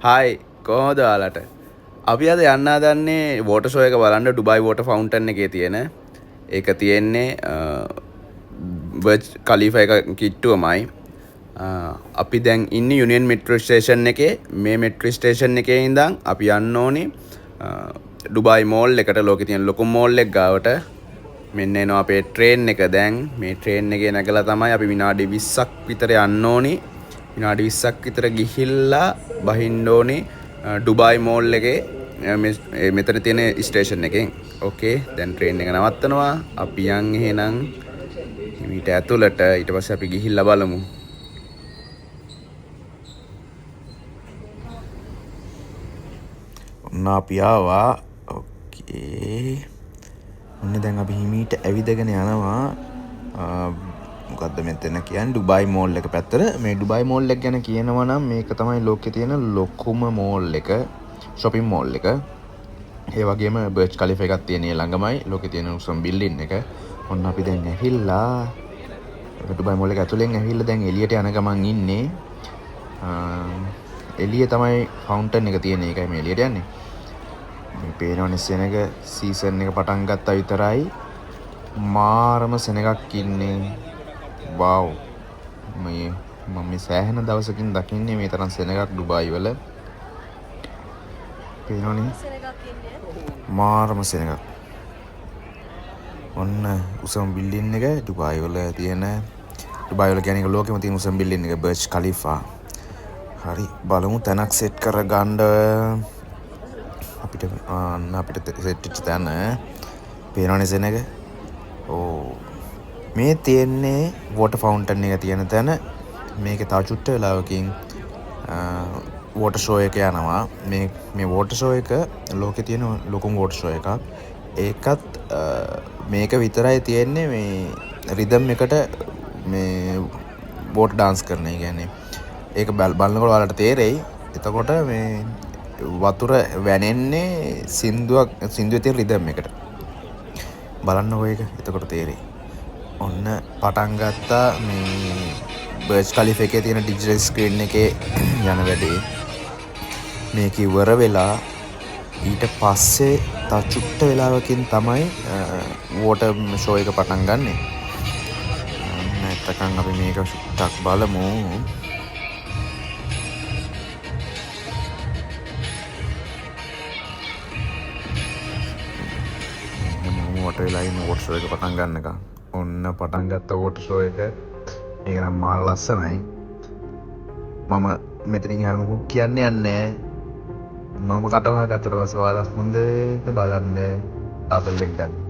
Hi කොහොමද ඔයාලට? අපි අද යන්න හදන්නේ වෝටර් ෂෝ එක බලන්න ඩුබායි වෝටර් ෆවුන්ටන් එකේ තියෙන. ඒක තියෙන්නේ බර්ජ් ඛලීෆා එක කිට්ටුවමයි. අපි දැන් ඉන්නේ යුනියන් මෙට්‍රෝ ස්ටේෂන් එකේ. මේ මෙට්‍රෝ ස්ටේෂන් එකේ ඉඳන් අපි යන්න ඕනේ ඩුබායි මෝල් එකට, ලෝකේ තියෙන ලොකුම මෝල් එක ගාවට. මෙන්න එනවා අපේ ට්‍රේන් එක. දැන් මේ ට්‍රේන් එකේ නැගලා තමයි අපි විනාඩි 20ක් විතර යන්න ඕනේ. විනාඩි 20ක් විතර ගිහිල්ලා බහින්න ඕනේ ඩුබායි මෝල් එකේ මෙතන තියෙන ස්ටේෂන් එකෙන්. ඕකේ, දැන් ට්‍රේන් එක නවත්තනවා. අපි යන් එහෙනම් හිමීට ඇතුළට. ඊට පස්සේ අපි ගිහිල්ලා බලමු. ඔන්න අපි ආවා. ඕකේ, ඔන්න දැන් අපි හිමීට ඇවිදගෙන යනවා. මොකද්ද මෙතන කියන්නේ? ඩුබායි මෝල් එක පැත්තට. මේ ඩුබායි මෝල් එක ගැන කියනවා නම් මේක තමයි ලෝකේ තියෙන ලොකුම මෝල් එක, shopping mall එක. ඒ වගේම බර්ජ් ඛලීෆා එකක් තියෙන ළඟමයි ලෝකේ තියෙන උසම බිල්ඩින් එක. ඔන්න අපි දැන් ඇවිල්ලා ඩුබායි මෝල් එක ඇතුලෙන් ඇවිල්ලා දැන් එළියට යන ගමන් ඉන්නේ. එළිය තමයි ෆවුන්ටන් එක තියෙන. එකයි මේ එළියට යන්නේ. මේ පේනවනේ සෙනග සීසන් එක පටන් ගත්තා විතරයි. මාරම සෙනගක් ඉන්නේ. වව්. මම මේ සෑහෙන දවසකින් දකින්නේ මේ තරම් සෙනගක් ඩුබායි වල. පේනවනේ මාරම සෙනගක්. ඔන්න උසම බිල්ඩින් එක ඩුබායි වල තියෙන. ඩුබායි වල කියන්නේ ලෝකෙම තියෙන උසම බිල්ඩින් එක බර්ජ් ඛලීෆා. හරි, බලමු තැනක් සෙට් කරගන්න. අපිට සෙට් වෙච්ච තැන පේනවනේ සෙනග. ඕ, මේ තියෙන්නේ වෝටර් ෆවුන්ටන් එක තියෙන තැන. මේක තව චුට්ට වෙලාවකින් වෝටර් ෂෝ එක යනවා. මේ වෝටර් ෂෝ එක ලෝකේ තියෙන ලොකුම වෝටර් ෂෝ එකක්. ඒකත් මේක විතරයි තියෙන්නේ මේ රිද්ම් එකට මේ බෝට් ඩාන්ස් කරන. ඒ කියන්නේ ඒක බලනකොට ඔයාලට තේරෙයි. එතකොට මේ වතුර වැනෙන්නේ සින්දුවේ තියෙන රිද්ම් එකට. බලන්නකො ඒක. එතකොට තේරෙයි. ඔන්න පටන් ගත්තා මේ බර්ජ් ඛලීෆා එකේ තියෙන ඩිජිටල් ස්ක්‍රීන් එකේ යන වැඩේ. මේක ඉවර වෙලා ඊට පස්සේ තව චුට්ට වෙලාවකින් තමයි වෝටර් ෂෝ එක පටන් ගන්නෙ. නැත්තකන් අපි මේක චුට්ටක් බලමු. වෝටර් වෙලා ඉන්න වෝටර් ෂෝ එක පටන් ගන්නකම්. ඔන්න පටන් ගත්ත වෝටර් ෂෝ එක. ඒක නම් මාර ලස්සනයි. මම මෙතනින් යනකොට කියන්නේ යන්නේ මම කටවහ ගත්තට පස්සේ ඔයාලා හොඳට බලන්න ටබල් එක ගන්න.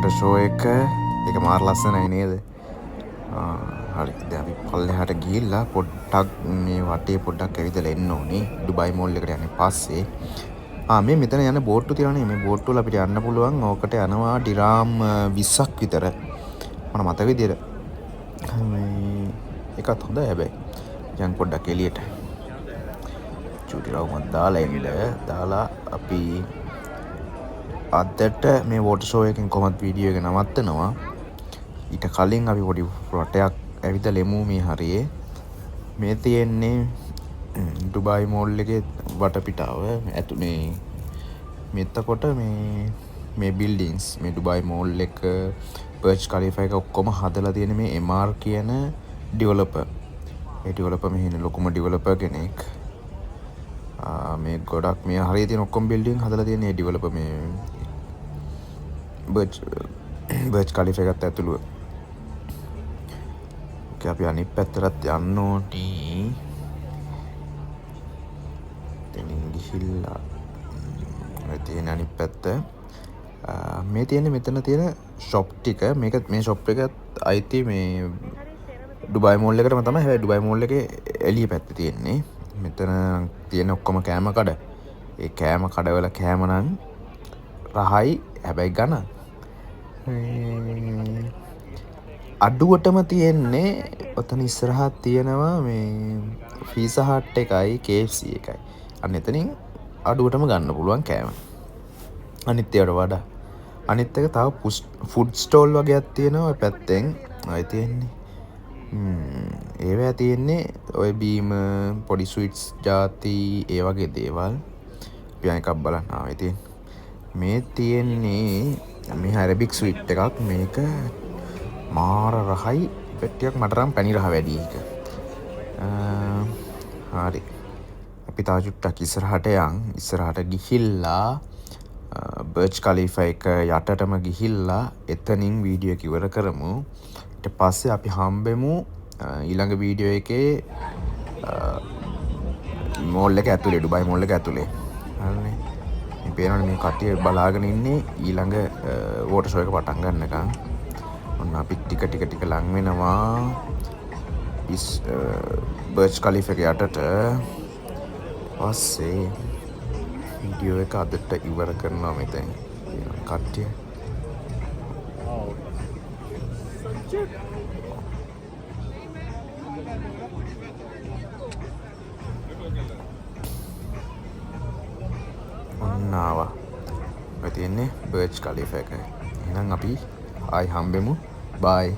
වෝටර් ෂෝ එක ඒක මාර ලස්සනයි නේද? හරි දැන් අපි පල්ලෙහාට ගිහිල්ලා පොඩ්ඩක් මේ වටේ පොඩ්ඩක් ඇවිදලා එන්න ඕනේ. ඩුබායි මෝල් එකට යන්නේ පස්සේ. මේ මෙතන යන බෝට්ටු තියෙනවානේ. මේ බෝට්ටු වල අපිට යන්න පුළුවන්. ඕකට යනවා ඩිරාම් 20ක් විතර. මම මතක විදියට මේ එකත් හොඳයි හැබැයි. දැන් පොඩ්ඩක් එළියට. චූටි රවුමක් දාලා එන්න. දාලා අපි අදට මේ වෝටර් ෂෝ එකෙන් කොහොමද වීඩියෝ එක නවත්තනවා. ඊට කලින් අපි පොඩි රටයක් ඇවිදලා එමු මේ හරියේ. මේ තියෙන්නේ ඩුබායි මෝල් එකේ වටපිටාව. මේ මෙතකොට මේ බිල්ඩින්ග්ස් මේ ඩුබායි මෝල් එක බර්ජ් ඛලීෆා එක ඔක්කොම හදලා තියෙන මේ MR කියන ඩෙවලොපර්. ඒ ඩෙවලොපර් මේ ඉන්නේ ලොකුම ඩෙවලොපර් කෙනෙක්. මේ ගොඩක් මේ හරිය තියෙන ඔක්කොම බිල්ඩින් හදලා තියෙන ඒ ඩෙවලොපර් මේ බර්ජ් ඛලීෆා එකත් ඇතුළුව. ඕකේ අපි අනිත් පැත්තට යන්න ඕනේ. එතනින් ගිහිල්ලා මේ තියෙන අනිත් පැත්ත මේ තියෙන මෙතන තියෙන ෂොප් ටික මේ ෂොප් එක අයිති මේ ඩුබායි මෝල් එකටම තමයි. හැබැයි ඩුබායි මෝල් එකේ එළිය පැත්තේ තියෙන්නේ. මෙතන තියෙන ඔක්කොම කෑම කඩ. ඒ කෑම කඩවල කෑම නම් රහයි හැබැයි ගණන්. අඩුවටම තියෙන්නේ ඔතන ඉස්සරහා තියෙනවා මේ පීසා හට් එකයි KFC එකයි. අන්න එතනින් අඩුවටම ගන්න පුළුවන් කෑම. අනිත් ඒවාට වඩා. අනිත් එක තව ෆුඩ් ස්ටෝල් වගේක් තියෙනවා ඔය පැත්තෙන්. ආයි තියෙන්නේ. ඒවා තියෙන්නේ ඔය බීම පොඩි ස්වීට්ස් ಜಾති ඒ වගේ දේවල්. අපි අනිකක් බලන්න ආවේ තියෙන්නේ. මේ තියෙන්නේ මේ ඇරබික් ස්වීට් එකක්. මේක මාර රහයි. පෙට්ටියක් මට නම් පැණි රහ වැඩි එක. හරි. අපි තා චුට්ටක් ඉස්සරහට ඉස්සරහට ගිහිල්ලා බර්ජ් ඛලීෆා එක යටටම ගිහිල්ලා එතනින් වීඩියෝ එක ඉවර කරමු. ඊට පස්සේ අපි හම්බෙමු ඊළඟ වීඩියෝ එකේ මෝල් එක ඇතුලේ ඩුබායි මෝල් එක ඇතුලේ. හරිනේ. මේ පේනවනේ මේ කට්ටිය බලාගෙන ඉන්නේ ඊළඟ වෝටර් ෂෝ එක පටන් ගන්නකම්. ඔන්න අපි ටික ලං වෙනවා බර්ජ් ඛලීෆා එක යටට. පස්සේ වීඩියෝ එක අදට ඉවර කරනවා මෙතන. කට්ටිය ඔන්න ආවා. ඔය තියෙන්නේ බර්ජ් ඛලීෆා එක. එහෙනම් අපි ආයි හම්බෙමු. බයි.